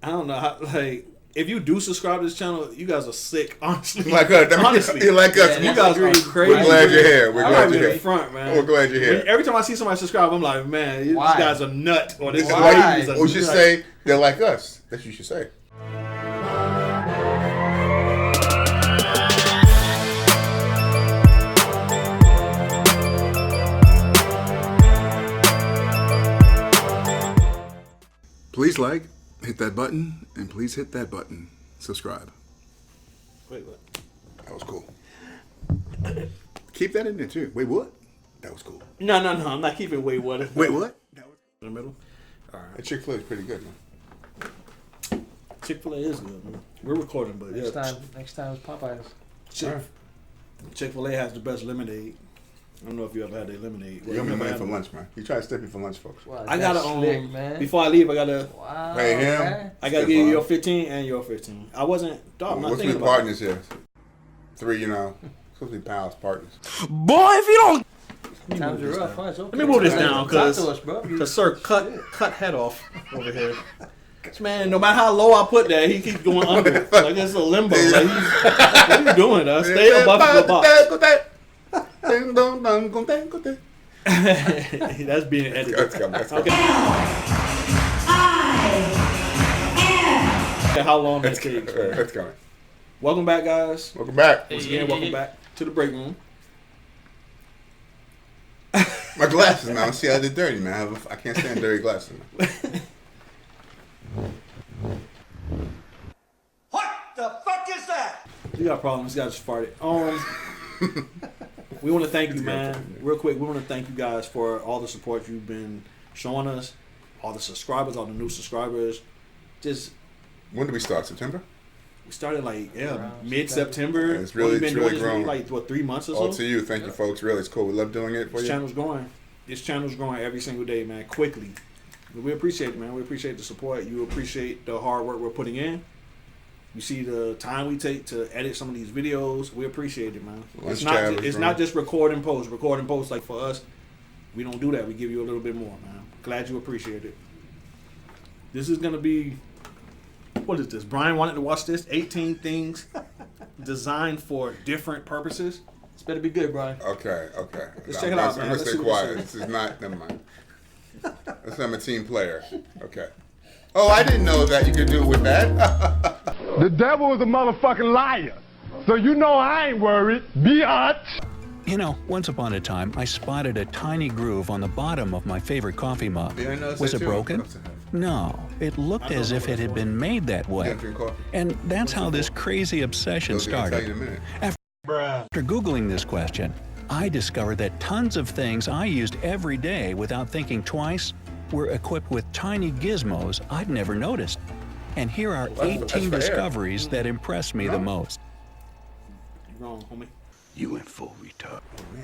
I don't know how, like, if you do subscribe to this channel, you guys are sick, honestly. Like us. Honestly. You like us. You guys are crazy. We're glad you're here. We're I'm glad not you're even here. in front, man. We're glad you're here. Every time I see somebody subscribe, I'm like, man, these Why? guys are nut. Or this Why? ladies are We should nut. say they're like us. That's what you should say. Please like, hit that button, and please hit that button. Subscribe. Wait, what? That was cool. Keep that in there too. Wait, what? That was cool. No. I'm not keeping wait what. Wait, what? In the middle. All right. That Chick-fil-A is pretty good, man. Chick-fil-A is good, man. We're recording, but Next yeah. time it's Popeyes. Chick-fil-A has the best lemonade. I don't know if you ever had their lemonade. You owe me money for lunch, man. You try to step me for lunch, folks. Wow, I gotta slick, man. before I leave, I gotta Wow, Pay him. okay. I gotta give you your 15 and your 15. I wasn't dog. I'm not What's thinking with about partners here? 3, supposed to be pals, partners. Boy, if you don't. Times are rough, huh? It's okay. Let me move this down, Talk to us, bro. Cause sir, cut head off over here. This man, no matter how low I put that, he keeps going under. Like it's a limbo. Like what are you doing? Stay above the box. That's being edited. Let's go. Okay. How long that takes. Let's go. Welcome back, guys. Welcome back. Once again, welcome back to the break room. My glasses, man. See, I did dirty, man. I can't stand dirty glasses, man. What the fuck is that? We got problems. This guy just farted. We want to thank you, man. Real quick, we want to thank you guys for all the support you've been showing us, all the subscribers, all the new subscribers. Just When did we start? September? we started like mid-September. And it's really- We've been it's really doing this grown. like 3 months or All so. to you. Thank you, folks. Really, it's cool. We love doing it for This you. channel's growing. This channel's growing every single day, man. Quickly. We appreciate it, man. We appreciate the support. You appreciate the hard work we're putting in. You see the time we take to edit some of these videos. We appreciate it, man. Lunch tab is It's growing. not just record and post. Record and post, like for us, we don't do that. We give you a little bit more, man. Glad you appreciate it. This is gonna be, what is this? Brian wanted to watch this. 18 things designed for different purposes. This better be good, Brian. Okay. Let's check it out, man. I'm going Let's to see stay what quiet. this This is not, never mind. I'm a team player. Okay. Oh, I didn't know that you could do it with that. The devil is a motherfucking liar. So you know I ain't worried. Biatch. You know, once upon a time, I spotted a tiny groove on the bottom of my favorite coffee mug. Yeah, I noticed Was that it too. broken? No, it looked as if it had been made that way. Yeah, drink coffee. And that's how this crazy obsession Those are gonna tell you started. in a minute. After Googling this question, I discovered that tons of things I used every day without thinking twice were equipped with tiny gizmos I'd never noticed. And here are Well, that's 18 for air. discoveries that impressed me the most. You're wrong, homie. You in full retard.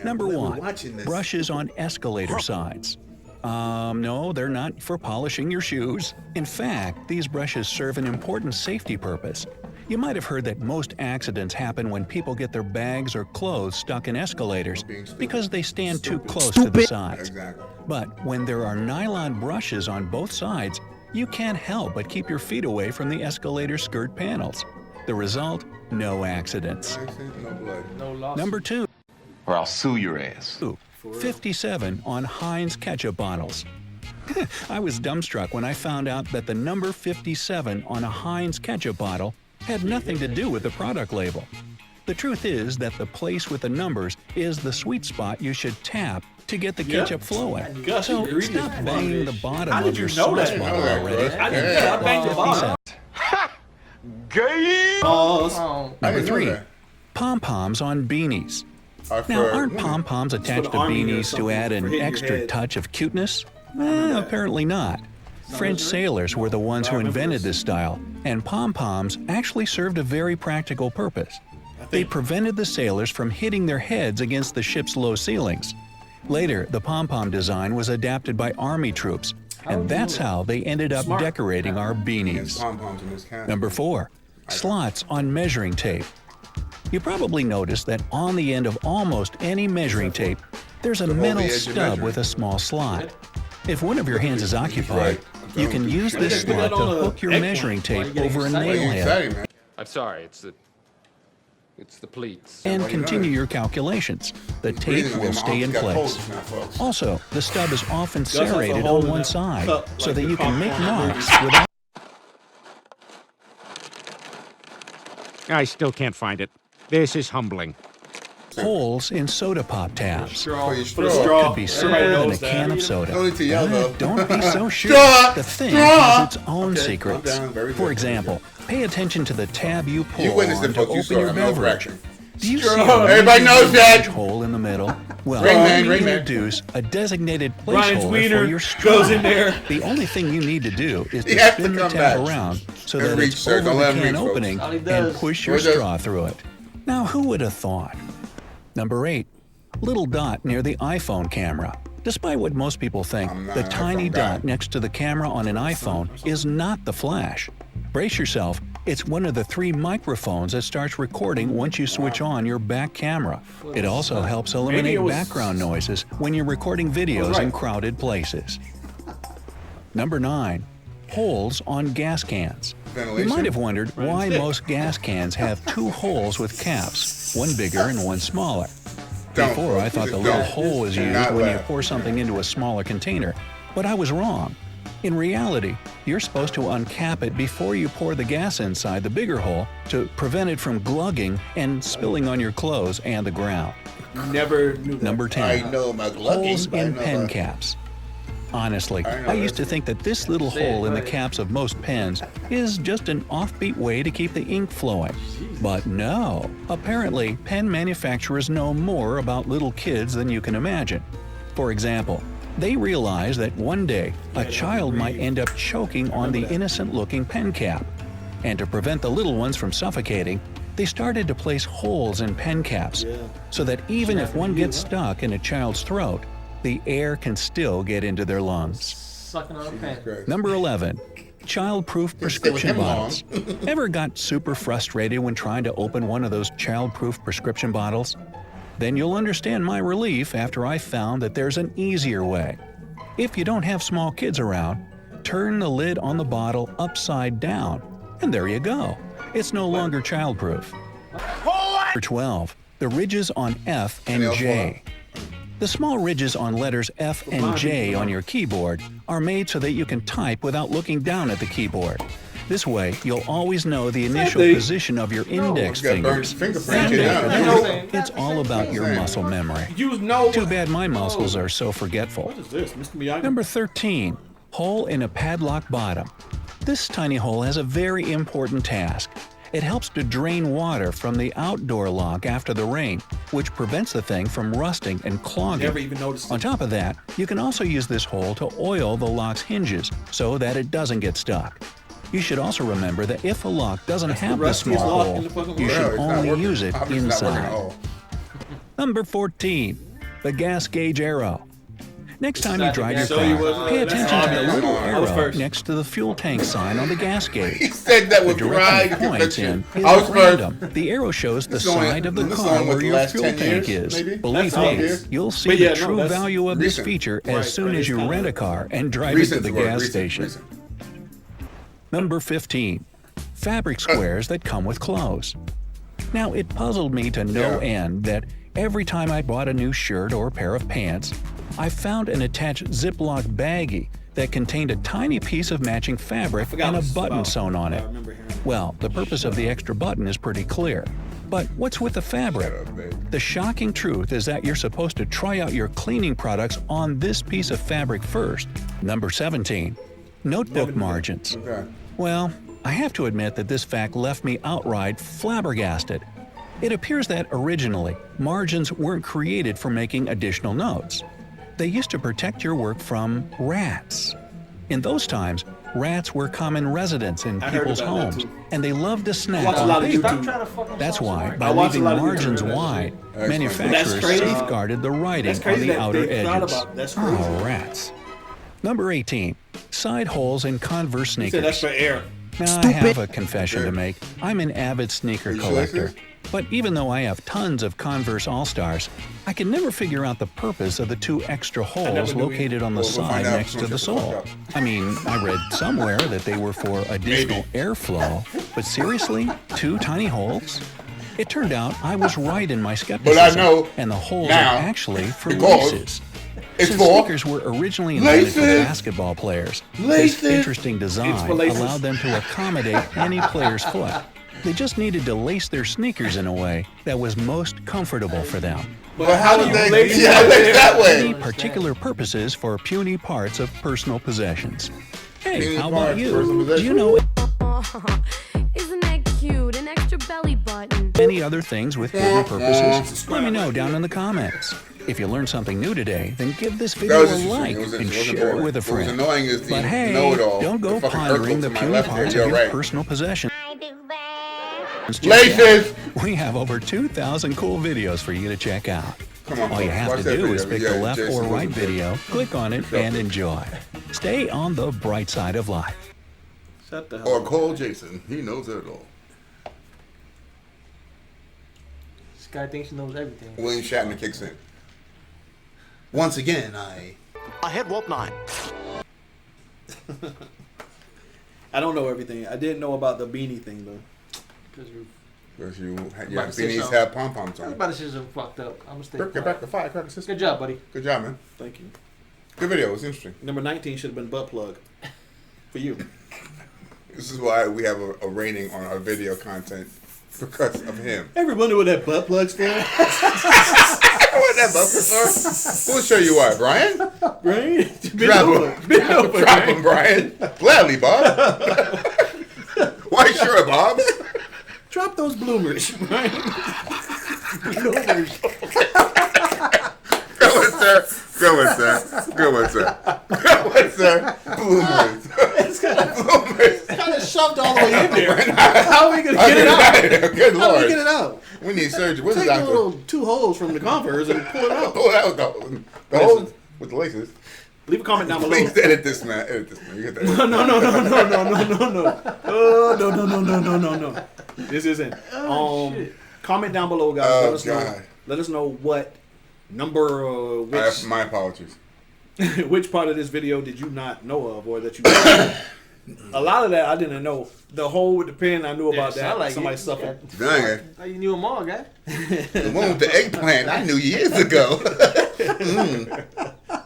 Number we're one, watching this. brushes on escalator sides. No, they're not for polishing your shoes. In fact, these brushes serve an important safety purpose. You might have heard that most accidents happen when people get their bags or clothes stuck in escalators Being stupid. because they stand too Stupid. close to the sides. Exactly. But when there are nylon brushes on both sides, you can't help but keep your feet away from the escalator skirt panels. The result? No accidents. No blood. No loss. Number two, Or I'll sue your ass. 57 on Heinz ketchup bottles. I was dumbstruck when I found out that the number 57 on a Heinz ketchup bottle had nothing to do with the product label. The truth is that the place with the numbers is the sweet spot you should tap to get the ketchup flowing. Gosh, So you're reading stop this. banging the bottom How did of your you know sauce that? bottle I know that, already. bro. I didn't know. I banged the bottom. Gay! Pause. Oh, I Number didn't know three, that. pom-poms on beanies. Are Now, for aren't women. pom-poms attached to the army or beanies to something add for an hitting your extra head. touch of cuteness? Apparently not. French sailors were the ones who I remember invented this. this style, and pom-poms actually served a very practical purpose. They prevented the sailors from hitting their heads against the ship's low ceilings. Later, the pom-pom design was adapted by army troops, and that's how they ended up Smart. decorating our Against beanies. pom-poms in this can. Number 4. Slots on measuring tape. You probably noticed that on the end of almost any measuring tape, there's a hold the metal edge of stub measuring. with a small slot. If one of your hands is occupied, You can use this Put that slot to on a hook your eggplant. measuring Why you tape getting over a excited? Why you nail head excited, man? I'm sorry, it's the pleats. and Why you continue not? your calculations. The tape Breathing on will him. stay in Got place. colds now, folks. Also, the stub is often has a serrated hole on in one that side cup, so like that the you can make popcorn marks without I still can't find it. This is humbling. holes in soda pop tabs. Straw. For your For the straw. straw. Could be Everybody simpler than a knows that. can of soda. Don't need to yell, though. Don't be so sure. Straw! The thing Straw! has its own secrets. calm down. Very For good. example, pay attention to the tab you pull You witnessed on it, to folks. You open saw it. your I'm no beverage. fraction. Do you see Straw. a Everybody knows that. hole in the middle? Well, Ring man, we ring man. introduce a designated Brian's placeholder for wiener your straw. goes in there. The only thing you need to do is You to have to spin the come tab back. around so And that reach, it's sir. over Don't the let him can reach, folks. opening All he and does. push your What does- straw through it. Now, who would have thought? Number 8. Little dot near the iPhone camera. Despite what most people think, I'm not the an tiny iPhone guy. dot next to the camera on an iPhone is not the flash. Brace yourself, it's one of the 3 microphones that starts recording once you switch on your back camera. It also helps eliminate was- background noises when you're recording videos in crowded places. Number 9. Holes on gas cans. You Ventilation? might have wondered why most gas cans have 2 holes with caps, one bigger and one smaller. Don't, Before, I folks. thought the Just little don't. hole was Do used not when you laugh. pour something into a smaller container, but I was wrong. In reality, you're supposed to uncap it before you pour the gas inside the bigger hole to prevent it from glugging and spilling on your clothes and the ground. Never knew that. Number 10. I know my glugging, Holes but I in know pen about- caps. Honestly, I know I used to that's- think that this little Say it, hole in the right. caps of most pens is just an offbeat way to keep the ink flowing. But no, apparently pen manufacturers know more about little kids than you can imagine. For example, they realized that one day a child might end up choking on the innocent-looking pen cap. And to prevent the little ones from suffocating, they started to place holes in pen caps so that even if one gets stuck in a child's throat, the air can still get into their lungs. Sucking on a pen. Great. Number 11. Child-proof prescription him bottles. Ever got super frustrated when trying to open one of those child-proof prescription bottles? Then you'll understand my relief after I found that there's an easier way. If you don't have small kids around, turn the lid on the bottle upside down, and there you go. It's no longer childproof. Number 12. The ridges on F and J. The small ridges on letters F and J on your keyboard are made so that you can type without looking down at the keyboard. This way, you'll always know the initial they- position of your index Got burned fingers. fingerprint. And Get after down. that, it's all about your muscle memory. You know. Too bad my muscles are so forgetful. What is this, Mr. Miyagi? Number 13. Hole in a padlock bottom. This tiny hole has a very important task. It helps to drain water from the outdoor lock after the rain, which prevents the thing from rusting and clogging. Never even noticed On it. top of that, you can also use this hole to oil the lock's hinges so that it doesn't get stuck. You should also remember that if a lock doesn't have the rustiest small lock in hole, the fucking you world. should It's not only working. use it Obviously not working at inside. all. Number 14. The gas gauge arrow. Next time you Inside the drive your gas So you car, was, pay that's attention to the obvious. little I was arrow first. next to the fuel tank sign on the gas He gauge. said that The with pride direction and it points in conviction. is I was first. random. The arrow shows the This is only- side of the this is car only what, where the your last fuel 10 tank years, is. maybe? Believe That's me, obvious. you'll see But the yeah, no, true that's value of this recent. feature Right, as soon right, as it's you kinda- rent a car and drive it to Recent's the the word, gas recent, station. recent. Number 15. Fabric squares that come with clothes. Now, it puzzled me to no Yeah. end that every time I bought a new shirt or pair of pants, I found an attached Ziploc baggie that contained a tiny piece of matching fabric Forgot and a what it's button about. sewn on I it. remember hearing it. Well, the purpose of the extra button is pretty clear. But what's with the fabric? Shut up, babe. The shocking truth is that you're supposed to try out your cleaning products on this piece of fabric first. Number 17. Notebook margins. Okay. Well, I have to admit that this fact left me outright flabbergasted. It appears that originally, margins weren't created for making additional notes. They used to protect your work from rats. In those times, rats were common residents in I heard people's about that homes, too. and they loved to snack watch a on lot of paper. YouTube. Trying to fucking That's solve why, some by I watch a leaving lot of YouTube margins videos. wide, That's manufacturers crazy. safeguarded the writing That's crazy on the that outer they forgot edges. about it. That's crazy. Oh, rats. Number 18. Side holes in Converse He said that's sneakers. for air. Now, I have a confession to make. I'm an avid sneaker you sure collector. this is? But even though I have tons of Converse All-Stars, I can never figure out the purpose of the 2 extra holes knew located on the We'll side find out next to once the you sole. look up. I mean, I read somewhere that they were for additional airflow, but seriously, 2 tiny holes? It turned out I was right in my skepticism, But I know and the holes now are actually for because laces. it's Since for sneakers were originally invented for laces. basketball players, Laces. this interesting design It's for laces. allowed them to accommodate any player's foot. They just needed to lace their sneakers in a way that was most comfortable for them. But how did they lace lace that Any way? particular purposes for puny parts of personal possessions. Hey, Puny how parts, about you? personal Do you know Isn't that cute? An extra belly button. any other things with hidden purposes? Let me know down in the comments. If you learned something new today, then give this That video was a interesting. like It was and interesting. It wasn't share it boring. with a What was friend. annoying is the But hey, know-it-all. don't go The fucking pondering the Urkel to my puny left parts here. of You're your right. personal possessions. Laces! We have over 2,000 cool videos for you to check out. Come on, All you folks. have Watch to that do is video. pick the Yeah, left Jason or was right a video, click on it, and enjoy. Stay on the bright side of life. Shut the hell Or up. call Jason. He knows it all. This guy thinks he knows everything. William Shatner kicks in. Once again, I hit Warp 9. I don't know everything. I didn't know about the beanie thing though. Because you Because you About yeah, to say beanies something. have pom poms I was on. about to say something fucked up. I'm gonna stay Get back quiet. to firecracker system. Good job, buddy. Good job, man. Thank you. Good video. It was interesting. Number 19 should have been butt plug. For you. This is why we have a rating on our video content because of him. Ever wonder what that butt plug's for? What that buffer for? We'll show you why, Brian. Right? Drop him. Drop him, Brian. Gladly, Bob. Why sure, Bob? Drop those bloomers, right? Go on, sir. Go on, sir. Go on, sir. Go on, sir. Bloomers. Bloomers. Kind of shoved all the way in there. How are we gonna get it out? Good How are we Lord. get it out? We need surgery. What's Take the the doctor? little 2 holes from the Converse and pull it out. Pull out the hole with the laces. Leave a comment down below. Please edit this, man. Edit this, man. You get that. No. Oh, no. This isn't. Comment down below, guys. Oh, Let us know. God. Let us know what number, which My apologies. which part of this video did you not know of, or that you. A lot of that I didn't know. The hole with the pen, I knew about that. sound like Somebody it. suffered. Dang it. Oh, you knew them all, guy. The one with the eggplant, I knew years ago.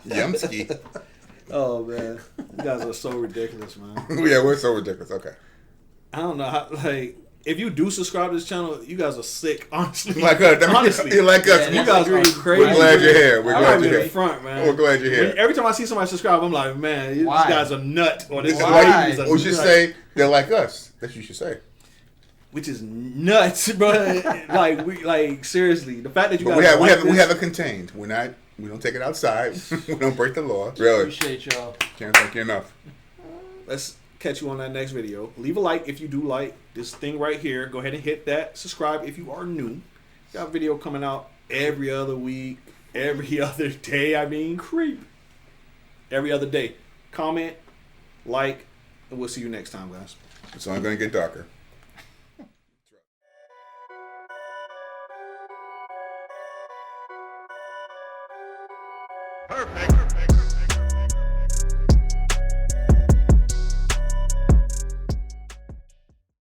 Yumski. Oh man, you guys are so ridiculous, man. Yeah, we're so ridiculous. Okay. I don't know how. Like, if you do subscribe to this channel, you guys are sick. Honestly, Like us. honestly, You're like us. you guys are crazy. We're glad you're here. We're I'm glad not you're even here. in front, man. We're glad you're here. Every time I see somebody subscribe, I'm like, man, these Why? guys are nut. Or this This is Why? why lady is a we should nut. say they're like us. That's what you should say. Which is nuts, bro. like seriously, the fact that you But guys we this, have it contained. We don't take it outside. We don't break the law. Really. Appreciate y'all. Can't thank you enough. Let's catch you on that next video. Leave a like if you do like this thing right here. Go ahead and hit that. Subscribe if you are new. Got a video coming out every other week, every other day. I mean, creep. Every other day. Comment, like, and we'll see you next time, guys. It's only going to get darker. Perfect.